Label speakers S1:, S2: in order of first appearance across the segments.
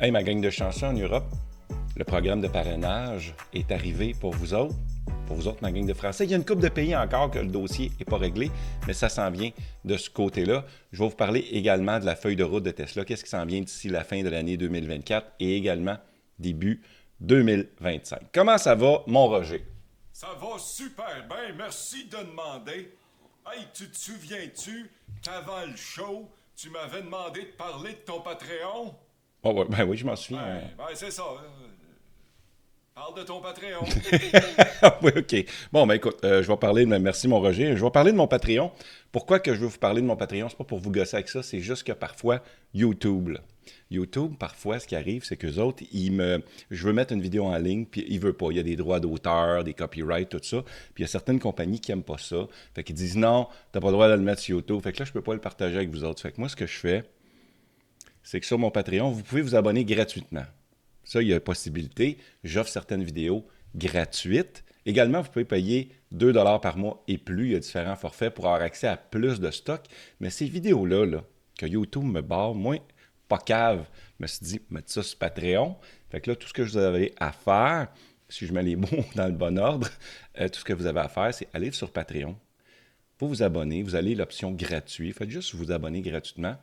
S1: Hey, ma gang de chanceux en Europe, le programme de parrainage est arrivé pour vous autres. Pour vous autres, ma gang de Français. Il y a une couple de pays encore que le dossier n'est pas réglé, mais ça s'en vient de ce côté-là. Je vais vous parler également de la feuille de route de Tesla. Qu'est-ce qui s'en vient d'ici la fin de l'année 2024 et également début 2025. Comment ça va, mon Roger?
S2: Ça va super bien, merci de demander. Hey, tu te souviens-tu qu'avant le show, tu m'avais demandé de parler de ton Patreon?
S1: Oh, ouais, ben oui, je m'en souviens.
S2: Ben c'est ça. Parle de ton Patreon.
S1: Oui, OK. Bon, ben écoute, je vais parler de... Merci, mon Roger. Je vais parler de mon Patreon. Pourquoi que je veux vous parler de mon Patreon? C'est pas pour vous gosser avec ça, c'est juste que parfois, YouTube, là. YouTube, parfois, ce qui arrive, c'est qu'eux autres, je veux mettre une vidéo en ligne, puis ils veulent pas. Il y a des droits d'auteur, des copyrights, tout ça. Puis il y a certaines compagnies qui aiment pas ça. Fait qu'ils disent non, t'as pas le droit de le mettre sur YouTube. Fait que là, je peux pas le partager avec vous autres. Fait que moi, ce que je fais, c'est que sur mon Patreon, vous pouvez vous abonner gratuitement. Ça, il y a possibilité. J'offre certaines vidéos gratuites. Également, vous pouvez payer 2 par mois et plus. Il y a différents forfaits pour avoir accès à plus de stock. Mais ces vidéos-là, là, que YouTube me barre, moi, pas cave, je me suis dit, mettre ça sur Patreon. Fait que là, tout ce que vous avez à faire, si je mets les mots dans le bon ordre, tout ce que vous avez à faire, c'est aller sur Patreon. Vous vous abonnez, vous allez l'option gratuit. Faites juste vous abonner gratuitement.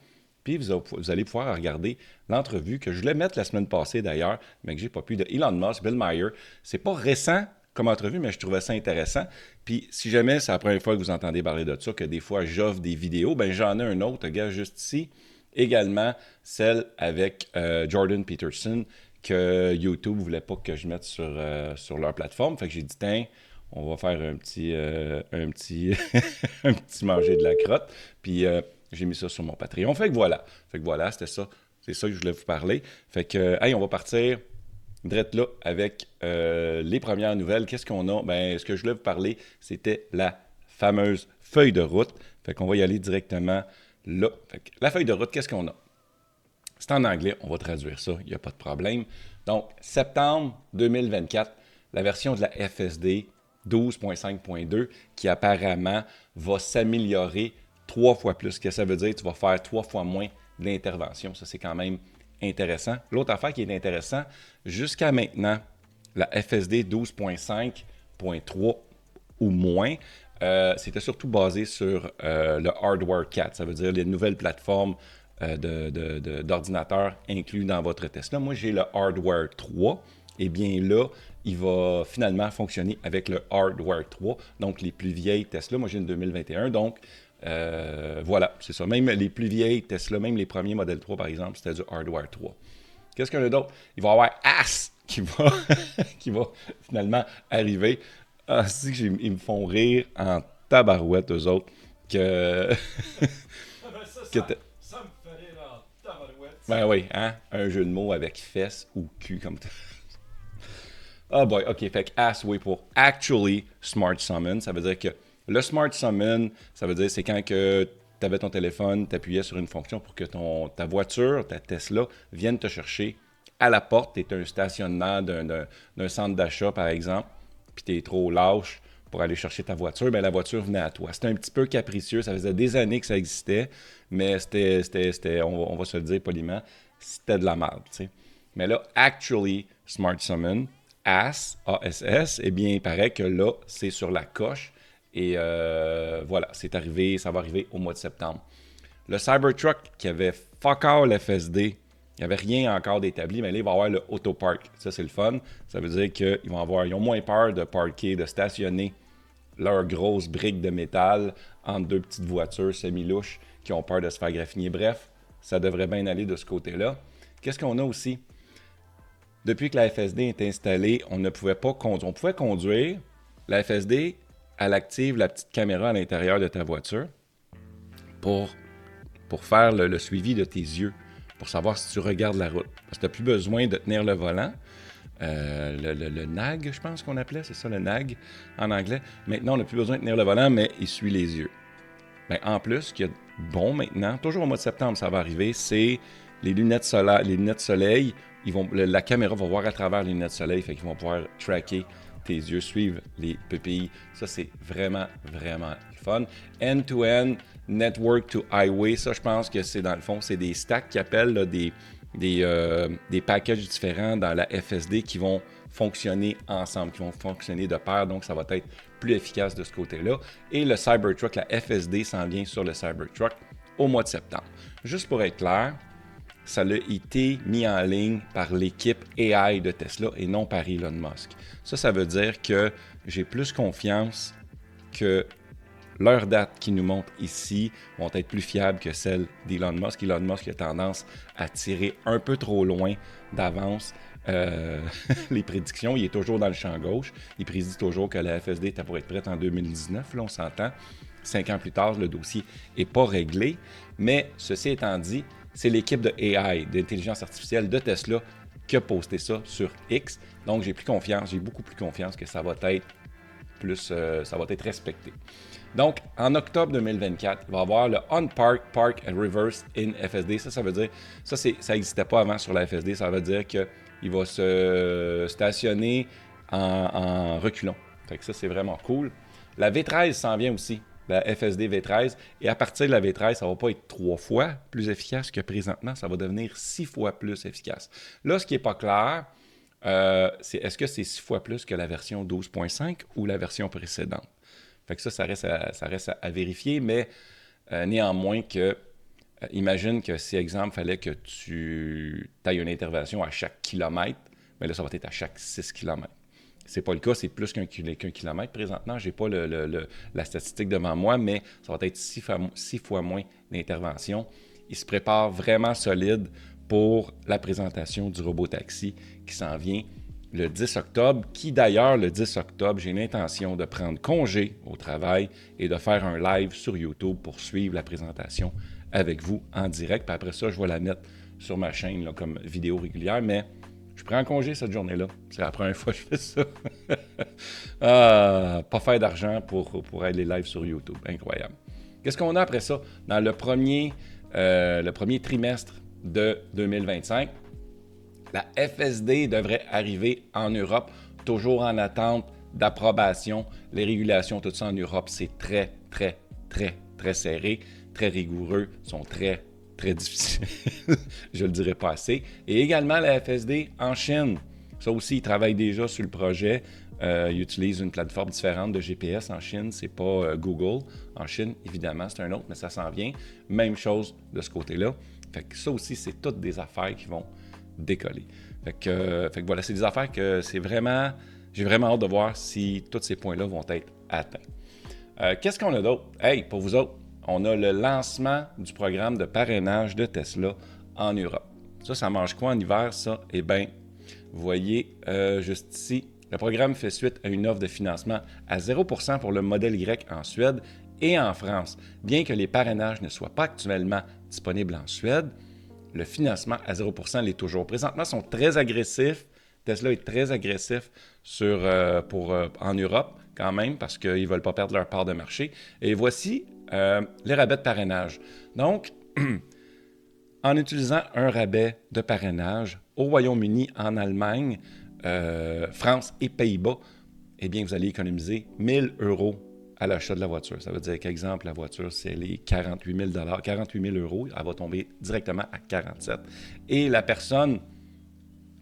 S1: Puis vous allez pouvoir regarder l'entrevue que je voulais mettre la semaine passée d'ailleurs, mais que j'ai pas pu, de Elon Musk, Bill Maher. C'est pas récent comme entrevue, mais je trouvais ça intéressant. Puis si jamais c'est la première fois que vous entendez parler de ça, que des fois j'offre des vidéos, ben j'en ai un autre, gars, juste ici. Également celle avec Jordan Peterson, que YouTube ne voulait pas que je mette sur leur plateforme. Fait que j'ai dit, tiens, on va faire un petit un petit manger de la crotte. Puis j'ai mis ça sur mon Patreon. Fait que voilà, c'était ça. C'est ça que je voulais vous parler. Fait que, hey, on va partir direct là avec les premières nouvelles. Qu'est-ce qu'on a? Ben, ce que je voulais vous parler, c'était la fameuse feuille de route. Fait qu'on va y aller directement là. Fait que la feuille de route, qu'est-ce qu'on a? C'est en anglais, on va traduire ça, il n'y a pas de problème. Donc, septembre 2024, la version de la FSD 12.5.2 qui apparemment va s'améliorer 3 fois plus. Ce que ça veut dire, tu vas faire 3 fois moins d'intervention. Ça, c'est quand même intéressant. L'autre affaire qui est intéressante, jusqu'à maintenant, la FSD 12.5.3 ou moins, c'était surtout basé sur le hardware 4. Ça veut dire les nouvelles plateformes d'ordinateurs inclus dans votre Tesla. Moi, j'ai le hardware 3. Eh bien là, il va finalement fonctionner avec le hardware 3. Donc, les plus vieilles Tesla, moi j'ai une 2021, donc voilà, c'est ça. Même les plus vieilles Tesla, même les premiers modèles 3 par exemple, c'était du hardware 3. Qu'est-ce qu'il y en a d'autre? Il va y avoir AS qui va, qui va finalement arriver. Ah, c'est qu'ils me font rire en tabarouette, eux autres, que...
S2: ça me fait rire en tabarouette.
S1: Ben oui, hein? Un jeu de mots avec fesses ou cul comme ça. Ah boy, ok, fait que AS, oui, pour Actually Smart Summon, ça veut dire que le Smart Summon, ça veut dire c'est quand que tu avais ton téléphone, tu appuyais sur une fonction pour que ta voiture, ta Tesla, vienne te chercher à la porte. Tu es un stationnement d'un centre d'achat, par exemple, puis tu es trop lâche pour aller chercher ta voiture, bien la voiture venait à toi. C'était un petit peu capricieux, ça faisait des années que ça existait, mais on va se le dire poliment, c'était de la merde, tu sais. Mais là, Actually Smart Summon, ASS, eh bien, il paraît que là, c'est sur la coche. Et voilà, c'est arrivé, ça va arriver au mois de septembre. Le Cybertruck qui avait fuck all FSD, il n'y avait rien encore d'établi, mais là, il va y avoir le Autopark. Ça, c'est le fun. Ça veut dire qu'ils ont moins peur de parker, de stationner leurs grosses briques de métal entre deux petites voitures semi-louches qui ont peur de se faire graffiner. Bref, ça devrait bien aller de ce côté-là. Qu'est-ce qu'on a aussi? Depuis que la FSD est installée, on ne pouvait pas conduire. On pouvait conduire. La FSD, elle active la petite caméra à l'intérieur de ta voiture pour faire le suivi de tes yeux, pour savoir si tu regardes la route. Parce que tu n'as plus besoin de tenir le volant. Le NAG, je pense qu'on appelait, c'est ça le NAG en anglais. Maintenant, on n'a plus besoin de tenir le volant, mais il suit les yeux. Bien, en plus, ce qui est bon maintenant, toujours au mois de septembre, ça va arriver, c'est les lunettes soleil. La caméra va voir à travers les lunettes soleil, fait qu'ils vont pouvoir tracker tes yeux, suivre les pupilles. Ça, c'est vraiment, vraiment fun. End-to-end, network to highway, ça, je pense que c'est dans le fond, c'est des stacks qui appellent là, des des packages différents dans la FSD qui vont fonctionner ensemble, qui vont fonctionner de pair, donc ça va être plus efficace de ce côté-là. Et le Cybertruck, la FSD s'en vient sur le Cybertruck au mois de septembre. Juste pour être clair, ça a été mis en ligne par l'équipe AI de Tesla et non par Elon Musk. Ça veut dire que j'ai plus confiance que leurs dates qu'ils nous montrent ici vont être plus fiables que celles d'Elon Musk. Elon Musk a tendance à tirer un peu trop loin d'avance les prédictions. Il est toujours dans le champ gauche. Il prédit toujours que la FSD était pour être prête en 2019. Là, on s'entend. 5 ans plus tard, le dossier n'est pas réglé. Mais ceci étant dit, c'est l'équipe de AI, d'intelligence artificielle de Tesla, qui a posté ça sur X. Donc, j'ai beaucoup plus confiance que ça va être respecté. Donc, en octobre 2024, il va y avoir le On-Park, Park and Reverse in FSD. Ça veut dire, ça n'existait pas avant sur la FSD. Ça veut dire qu'il va se stationner en reculant. Fait que ça, c'est vraiment cool. La V13 s'en vient aussi, la FSD V13. Et à partir de la V13, ça ne va pas être 3 fois plus efficace que présentement. Ça va devenir 6 fois plus efficace. Là, ce qui n'est pas clair, c'est est-ce que c'est 6 fois plus que la version 12.5 ou la version précédente? Fait que ça reste à vérifier, mais néanmoins imagine que si, exemple, fallait que tu ailles une intervention à chaque kilomètre, mais là, ça va être à chaque 6 km. C'est pas le cas, c'est plus qu'un kilomètre présentement. Je n'ai pas la statistique devant moi, mais ça va être 6 fois moins d'intervention. Il se prépare vraiment solide pour la présentation du robot-taxi qui s'en vient le 10 octobre, qui d'ailleurs, le 10 octobre, j'ai l'intention de prendre congé au travail et de faire un live sur YouTube pour suivre la présentation avec vous en direct. Puis après ça, je vais la mettre sur ma chaîne là, comme vidéo régulière, mais je prends congé cette journée-là. C'est la première fois que je fais ça. Pas faire d'argent pour aller live sur YouTube. Incroyable. Qu'est-ce qu'on a après ça? Dans le premier trimestre de 2025, la FSD devrait arriver en Europe, toujours en attente d'approbation. Les régulations, tout ça en Europe, c'est très, très, très, très serré, très rigoureux, sont très, très difficiles. Je ne le dirai pas assez. Et également la FSD en Chine. Ça aussi, ils travaillent déjà sur le projet. Ils utilisent une plateforme différente de GPS en Chine. C'est pas Google. En Chine, évidemment, c'est un autre, mais ça s'en vient. Même chose de ce côté-là. Fait que ça aussi, c'est toutes des affaires qui vont décoller. Fait que voilà, c'est des affaires que j'ai vraiment hâte de voir si tous ces points-là vont être atteints. Qu'est-ce qu'on a d'autre? Hey, pour vous autres, on a le lancement du programme de parrainage de Tesla en Europe. Ça mange quoi en hiver, ça? Eh bien, vous voyez juste ici, le programme fait suite à une offre de financement à 0% pour le modèle Y en Suède et en France. Bien que les parrainages ne soient pas actuellement disponibles en Suède, le financement à 0% l'est toujours. Présentement, ils sont très agressifs. Tesla est très agressif en Europe quand même parce qu'ils ne veulent pas perdre leur part de marché. Et voici les rabais de parrainage. Donc, en utilisant un rabais de parrainage au Royaume-Uni, en Allemagne, France et Pays-Bas, eh bien, vous allez économiser 1 000 € à l'achat de la voiture. Ça veut dire qu'exemple, la voiture, c'est les 48 000 €, elle va tomber directement à 47 000 $. Et la personne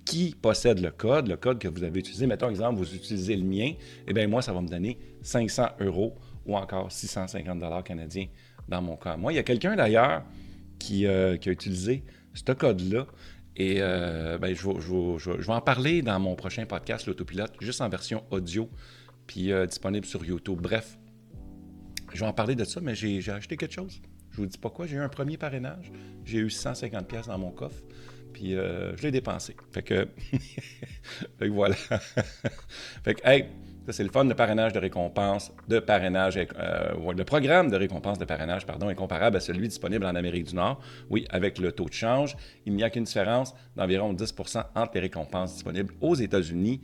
S1: qui possède le code que vous avez utilisé, mettons exemple, vous utilisez le mien, eh bien moi, ça va me donner 500 € ou encore 650 $ canadiens dans mon cas. Moi, il y a quelqu'un d'ailleurs qui a utilisé ce code-là et je vais en parler dans mon prochain podcast, l'Autopilote, juste en version audio, puis disponible sur YouTube. Bref, je vais en parler de ça, mais j'ai acheté quelque chose. Je vous dis pas quoi, j'ai eu un premier parrainage. J'ai eu 150 $ dans mon coffre. Puis je l'ai dépensé. Fait que voilà. Fait que, hey, ça c'est le fun, le parrainage de récompense, le programme de récompense de parrainage, est comparable à celui disponible en Amérique du Nord. Oui, avec le taux de change, il n'y a qu'une différence d'environ 10% entre les récompenses disponibles aux États-Unis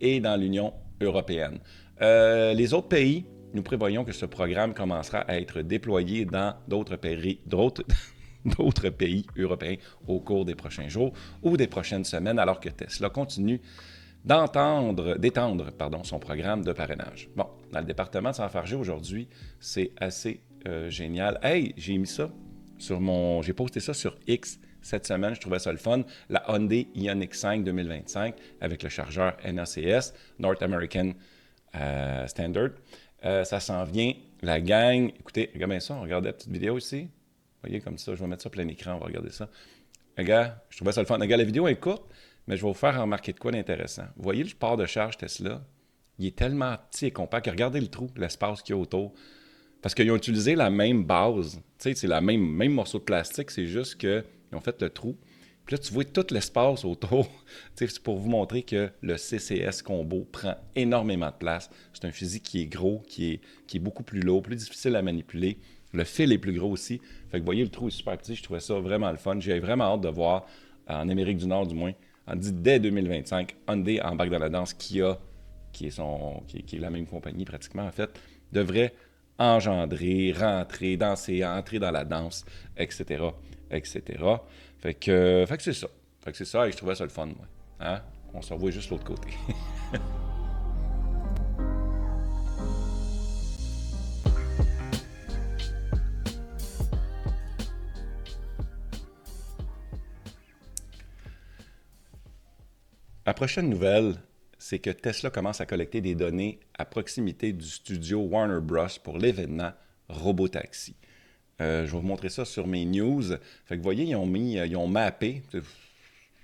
S1: et dans l'Union européenne. Les autres pays, nous prévoyons que ce programme commencera à être déployé dans d'autres pays européens au cours des prochains jours ou des prochaines semaines, alors que Tesla continue d'étendre son programme de parrainage. Bon, dans le département de Saint-Fargeau aujourd'hui, c'est assez génial. Hey, j'ai posté ça sur X cette semaine, je trouvais ça le fun. La Hyundai Ioniq 5 2025 avec le chargeur NACS, North American Standard. Ça s'en vient. La gang, écoutez, regardez bien ça, on regarde la petite vidéo ici. Vous voyez comme ça, je vais mettre ça plein écran, on va regarder ça. Regarde, je trouvais ça le fun. Regarde, la vidéo est courte, mais je vais vous faire remarquer de quoi d'intéressant. Vous voyez le port de charge Tesla? Il est tellement petit et compact. Regardez le trou, l'espace qu'il y a autour. Parce qu'ils ont utilisé la même base. Tu sais, c'est la même morceau de plastique, c'est juste qu'ils ont fait le trou. Puis là, tu vois tout l'espace autour. C'est pour vous montrer que le CCS Combo prend énormément de place. C'est un fusil qui est gros, qui est beaucoup plus lourd, plus difficile à manipuler. Le fil est plus gros aussi. Fait que vous voyez, le trou est super petit. Je trouvais ça vraiment le fun. J'ai vraiment hâte de voir, en Amérique du Nord du moins, on dit dès 2025, Hyundai embarque dans la danse. Kia, qui est la même compagnie pratiquement en fait, devrait engendrer, entrer dans la danse, etc., etc. Fait que c'est ça. Fait que c'est ça et je trouvais ça le fun, moi. Hein? On se revoit juste l'autre côté. La prochaine nouvelle, c'est que Tesla commence à collecter des données à proximité du studio Warner Bros. Pour l'événement Robotaxi. Je vais vous montrer ça sur mes news. Fait que vous voyez, ils ont mappé.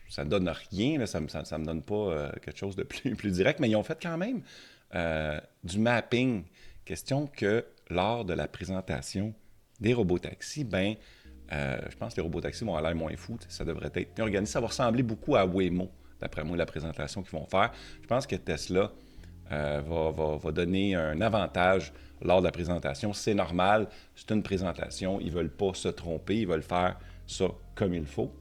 S1: Ça ne donne rien, là, ça ne me donne pas quelque chose de plus direct, mais ils ont fait quand même du mapping. Question que lors de la présentation des robotaxis, je pense que les robotaxis vont aller moins fous. Ça devrait être bien organisé. Ça va ressembler beaucoup à Waymo, d'après moi, la présentation qu'ils vont faire. Je pense que Tesla va donner un avantage lors de la présentation. C'est normal, c'est une présentation. Ils ne veulent pas se tromper, ils veulent faire ça comme il faut.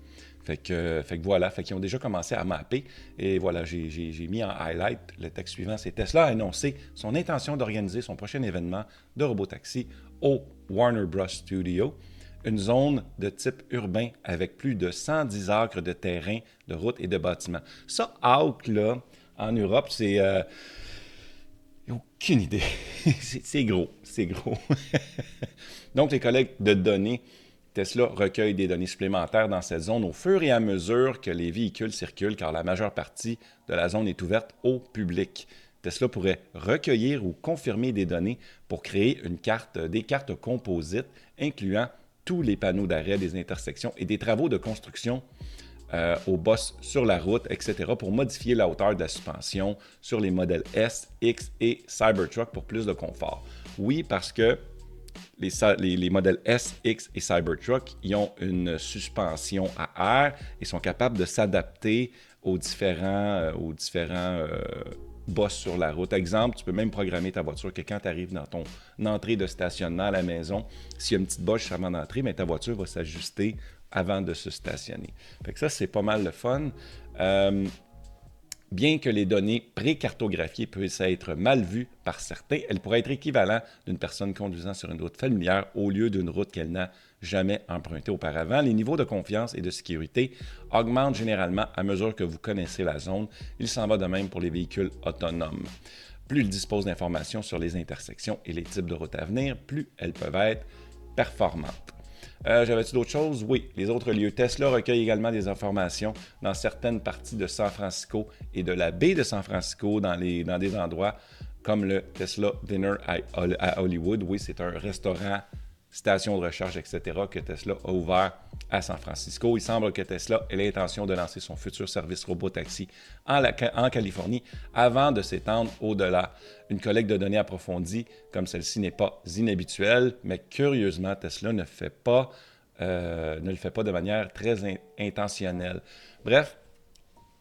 S1: Fait que voilà, ils ont déjà commencé à mapper. Et voilà, j'ai mis en highlight le texte suivant. C'est Tesla a annoncé son intention d'organiser son prochain événement de robotaxi au Warner Bros. Studio, une zone de type urbain avec plus de 110 acres de terrain, de routes et de bâtiments. Ça, acre, là, en Europe, c'est... aucune idée. c'est gros. Donc, les collectes de données, Tesla recueille des données supplémentaires dans cette zone au fur et à mesure que les véhicules circulent, car la majeure partie de la zone est ouverte au public. Tesla pourrait recueillir ou confirmer des données pour créer des cartes composites incluant tous les panneaux d'arrêt des intersections et des travaux de construction aux bosses sur la route, etc., pour modifier la hauteur de la suspension sur les modèles S, X et Cybertruck pour plus de confort. Oui, parce que les modèles S, X et Cybertruck, ils ont une suspension à air et sont capables de s'adapter aux différents bosses sur la route. Exemple, tu peux même programmer ta voiture que quand tu arrives dans ton entrée de stationnement à la maison, s'il y a une petite bosse avant d'entrer, ta voiture va s'ajuster avant de se stationner. Fait que ça, c'est pas mal le fun. Bien que les données pré-cartographiées puissent être mal vues par certains, elles pourraient être équivalentes d'une personne conduisant sur une route familière au lieu d'une route qu'elle n'a jamais empruntée auparavant. Les niveaux de confiance et de sécurité augmentent généralement à mesure que vous connaissez la zone. Il s'en va de même pour les véhicules autonomes. Plus ils disposent d'informations sur les intersections et les types de routes à venir, plus elles peuvent être performantes. J'avais-tu d'autres choses? Oui. Les autres lieux. Tesla recueille également des informations dans certaines parties de San Francisco et de la baie de San Francisco dans des endroits comme le Tesla Dinner à Hollywood. Oui, c'est un restaurant, station de recharge, etc. que Tesla a ouvert à San Francisco. Il semble que Tesla ait l'intention de lancer son futur service robotaxi en Californie avant de s'étendre au-delà. Une collecte de données approfondie comme celle-ci n'est pas inhabituelle, mais curieusement, Tesla ne le fait pas de manière très intentionnelle. Bref,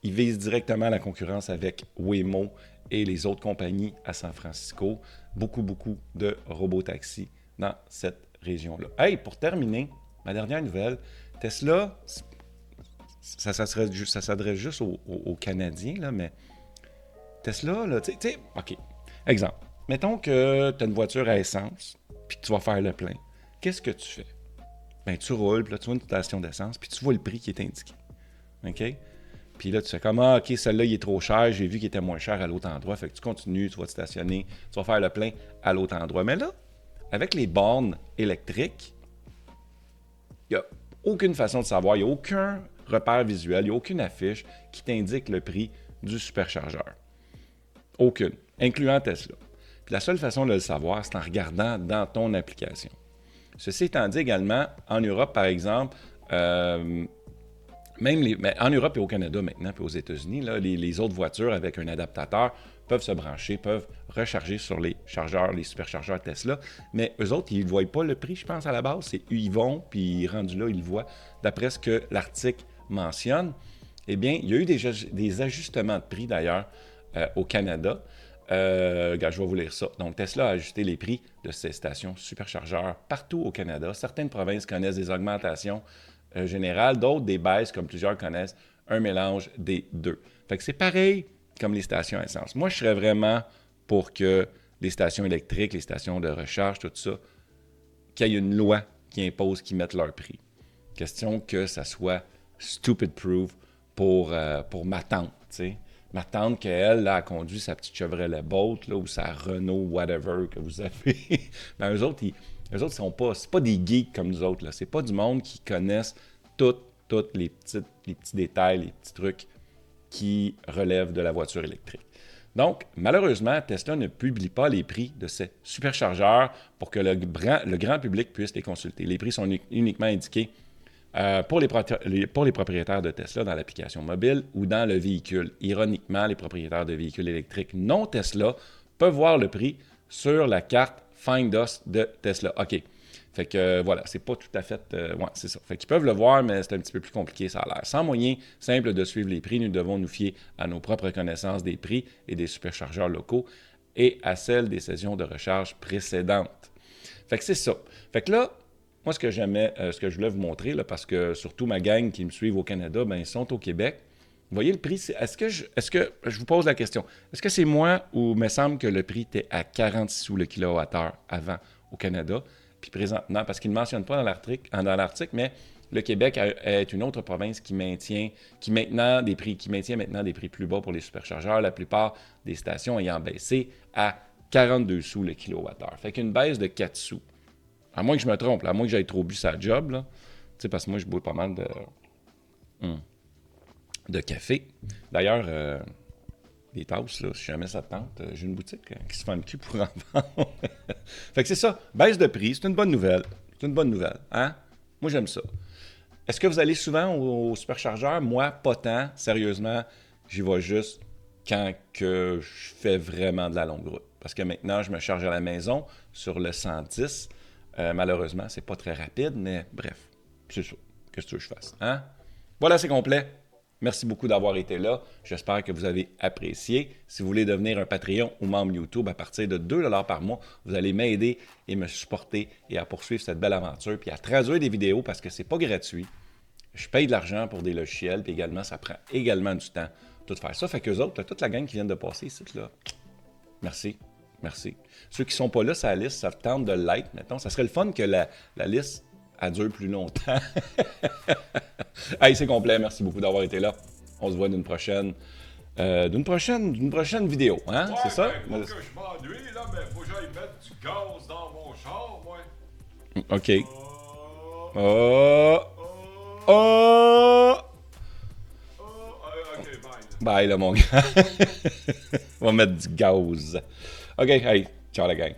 S1: il vise directement la concurrence avec Waymo et les autres compagnies à San Francisco. Beaucoup de robotaxis dans cette région-là. Hey, pour terminer, ma dernière nouvelle, Tesla, ça s'adresse juste aux Canadiens, là, mais Tesla, là, tu sais, OK, exemple, mettons que tu as une voiture à essence, puis que tu vas faire le plein. Qu'est-ce que tu fais? Ben, tu roules, puis là, tu vois une station d'essence, puis tu vois le prix qui est indiqué. OK? Puis là, tu fais comme, OK, celle-là, il est trop cher, j'ai vu qu'il était moins cher à l'autre endroit, fait que tu continues, tu vas te stationner, tu vas faire le plein à l'autre endroit. Mais là, avec les bornes électriques, il y a aucune façon de savoir, il n'y a aucun repère visuel, il n'y a aucune affiche qui t'indique le prix du superchargeur. Aucune, incluant Tesla. Puis la seule façon de le savoir, c'est en regardant dans ton application. Ceci étant dit également, en Europe, par exemple, mais en Europe et au Canada maintenant, puis aux États-Unis, là, les autres voitures avec un adaptateur peuvent se brancher, peuvent recharger sur les chargeurs, les superchargeurs Tesla. Mais eux autres, ils ne voient pas le prix, je pense, à la base. C'est eux, ils vont, puis rendus là, ils le voient. D'après ce que l'article mentionne, eh bien, il y a eu des ajustements de prix, d'ailleurs, au Canada. Je vais vous lire ça. Donc, Tesla a ajusté les prix de ses stations superchargeurs partout au Canada. Certaines provinces connaissent des augmentations générales, d'autres des baisses, comme plusieurs connaissent, un mélange des deux. Fait que c'est pareil comme les stations à essence. Moi, je serais vraiment pour que les stations électriques, les stations de recharge, tout ça, qu'il y ait une loi qui impose qu'ils mettent leur prix. Question que ça soit stupid-proof pour ma tante, tu sais. Ma tante, qu'elle, là, a conduit sa petite Chevrolet Bolt, là, ou sa Renault, whatever, que vous avez. Ben, eux autres, sont pas, c'est pas des geeks comme nous autres, là. C'est pas du monde qui connaissent tous les petits détails, les petits trucs qui relèvent de la voiture électrique. Donc, malheureusement, Tesla ne publie pas les prix de ses superchargeurs pour que le grand public puisse les consulter. Les prix sont uniquement indiqués pour les propriétaires de Tesla dans l'application mobile ou dans le véhicule. Ironiquement, les propriétaires de véhicules électriques non Tesla peuvent voir le prix sur la carte Find Us de Tesla. OK. Fait que voilà, c'est pas tout à fait... ouais, c'est ça. Fait qu'ils peuvent le voir, mais c'est un petit peu plus compliqué, ça a l'air. Sans moyen simple de suivre les prix, nous devons nous fier à nos propres connaissances des prix et des superchargeurs locaux et à celles des sessions de recharge précédentes. Fait que c'est ça. Fait que là, moi, ce que je voulais vous montrer, là, parce que surtout ma gang qui me suivent au Canada, ben ils sont au Québec. Vous voyez le prix, est-ce que je vous pose la question, est-ce que c'est moi ou me semble que le prix était à 46 sous le kilowattheure avant au Canada, puis présentement, parce qu'il ne mentionne pas dans l'article, mais le Québec est une autre province qui maintient maintenant des prix plus bas pour les superchargeurs, la plupart des stations ayant baissé à 42 sous le kilowattheure. Fait qu'une baisse de 4 sous. À moins que je me trompe, à moins que j'aille trop bu sa job, là. Tu sais, parce que moi, je bois pas mal de café. D'ailleurs, des tasses, là, si jamais ça te tente, j'ai une boutique qui se fait le cul pour en vendre. Fait que c'est ça, baisse de prix, c'est une bonne nouvelle. C'est une bonne nouvelle, hein? Moi, j'aime ça. Est-ce que vous allez souvent au superchargeur? Moi, pas tant. Sérieusement, j'y vais juste quand que je fais vraiment de la longue route. Parce que maintenant, je me charge à la maison sur le 110. Malheureusement, c'est pas très rapide, mais bref, c'est ça. Qu'est-ce que tu veux que je fasse? Hein? Voilà, c'est complet. Merci beaucoup d'avoir été là. J'espère que vous avez apprécié. Si vous voulez devenir un Patreon ou membre YouTube à partir de 2 $ par mois, vous allez m'aider et me supporter et à poursuivre cette belle aventure, puis à traduire des vidéos parce que c'est pas gratuit. Je paye de l'argent pour des logiciels, puis également, ça prend également du temps tout faire ça. Fait qu'eux autres, toute la gang qui vient de passer ici, là, merci. Merci. Ceux qui ne sont pas là sur la liste, ça tente de l'être, mettons. Ça serait le fun que la liste dure plus longtemps. Hey, c'est complet. Merci beaucoup d'avoir été là. On se voit d'une prochaine vidéo. Hein?
S2: Ouais,
S1: c'est ça?
S2: Ben, faut que je m'ennuie, là, mais faut que j'aille mettre du gaz dans mon char, moi.
S1: OK. Oh!
S2: OK, bye.
S1: Bye, là, mon gars. On va mettre du gaz. OK, hey, ciao la gang.